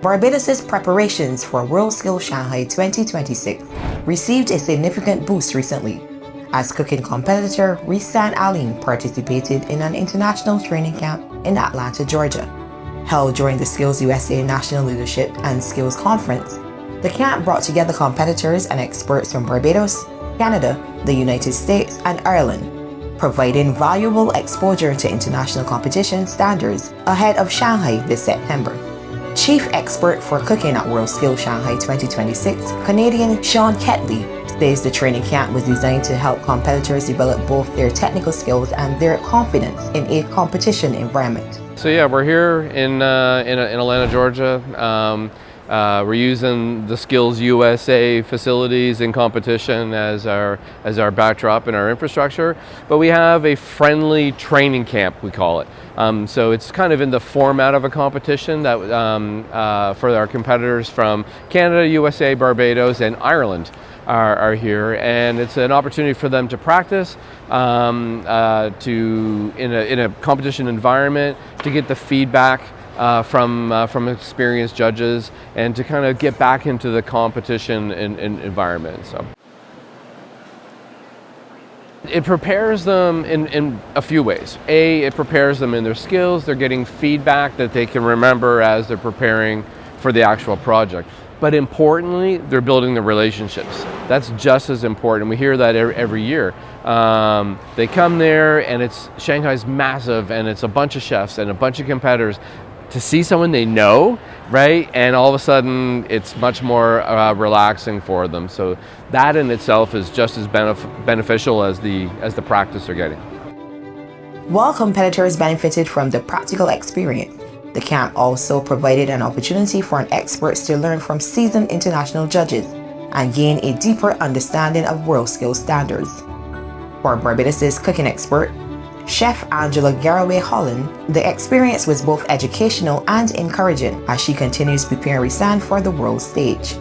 Barbados' preparations for WorldSkills Shanghai 2026 received a significant boost recently, as cooking competitor Reese-Ann Alleyne participated in an international training camp in Atlanta, Georgia. Held during the SkillsUSA National Leadership and Skills Conference, the camp brought together competitors and experts from Barbados, Canada, the United States, and Ireland, providing valuable exposure to international competition standards ahead of Shanghai this September. Chief expert for cooking at WorldSkills Shanghai 2026, Canadian Sean Ketley, says the training camp was designed to help competitors develop both their technical skills and their confidence in a competition environment. So yeah, we're here in Atlanta, Georgia. We're using the SkillsUSA facilities in competition as our backdrop and our infrastructure, but we have a friendly training camp, we call it. So it's kind of in the format of a competition that for our competitors from Canada, USA, Barbados, and Ireland are here, and it's an opportunity for them to practice in a competition environment, to get the feedback from experienced judges, and to kind of get back into the competition environment. So it prepares them in a few ways. It prepares them in their skills. They're getting feedback that they can remember as they're preparing for the actual project. But importantly, they're building the relationships. That's just as important. We hear that every year. They come there, and Shanghai's massive, and it's a bunch of chefs and a bunch of competitors. To see someone they know, right, and all of a sudden it's much more relaxing for them. So that in itself is just as beneficial as the practice they're getting. While competitors benefited from the practical experience, the camp also provided an opportunity for experts to learn from seasoned international judges and gain a deeper understanding of WorldSkills standards. For Barbados' cooking expert, Chef Angela Garraway Holland, the experience was both educational and encouraging as she continues preparing Reese-Ann for the world stage.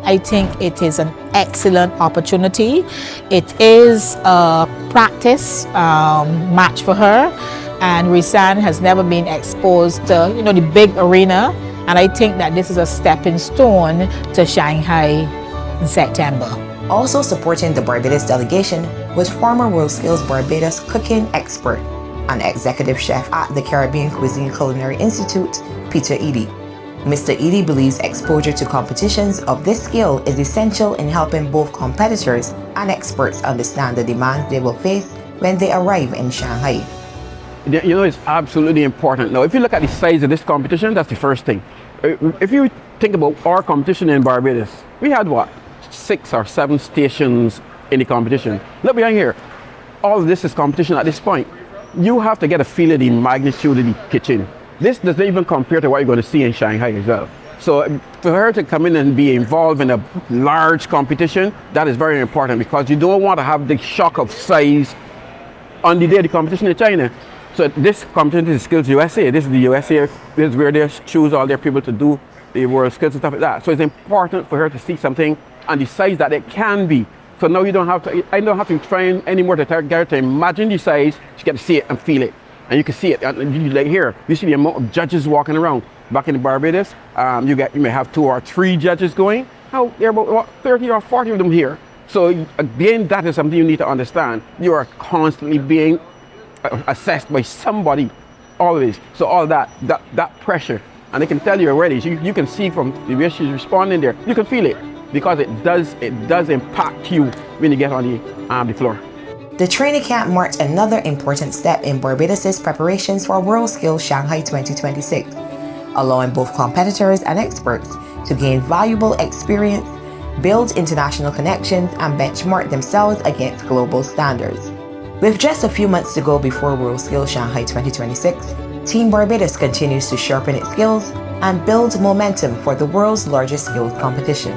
I think it is an excellent opportunity. It is a practice match for her, and Reese-Ann has never been exposed to the big arena, and I think that this is a stepping stone to Shanghai in September. Also supporting the Barbados delegation was former WorldSkills Barbados cooking expert and executive chef at the Caribbean Cuisine Culinary Institute, Peter Edie. Mr. Edie believes exposure to competitions of this scale is essential in helping both competitors and experts understand the demands they will face when they arrive in Shanghai. It's absolutely important. Now, if you look at the size of this competition, that's the first thing. If you think about our competition in Barbados, we had 6 or 7 stations in the competition. Look behind here. All of this is competition at this point. You have to get a feel of the magnitude of the kitchen. This doesn't even compare to what you're going to see in Shanghai as well. So for her to come in and be involved in a large competition, that is very important, because you don't want to have the shock of size on the day of the competition in China. So this competition is SkillsUSA. This is the USA. This is where they choose all their people to do the WorldSkills and stuff like that. So it's important for her to see something and the size that it can be. So now I don't have to train anymore to get her to imagine the size. She get to see it and feel it. And you can see it. And like here, you see the amount of judges walking around. Back in Barbados, you may have 2 or 3 judges going. Now there are about 30 or 40 of them here. So again, that is something you need to understand. You are constantly being assessed by somebody, always. So all that pressure, and they can tell you already. You can see from the way she's responding there. You can feel it, because it does impact you when you get on the floor. The training camp marked another important step in Barbados' preparations for WorldSkills Shanghai 2026, allowing both competitors and experts to gain valuable experience, build international connections, and benchmark themselves against global standards. With just a few months to go before WorldSkills Shanghai 2026, Team Barbados continues to sharpen its skills and build momentum for the world's largest skills competition.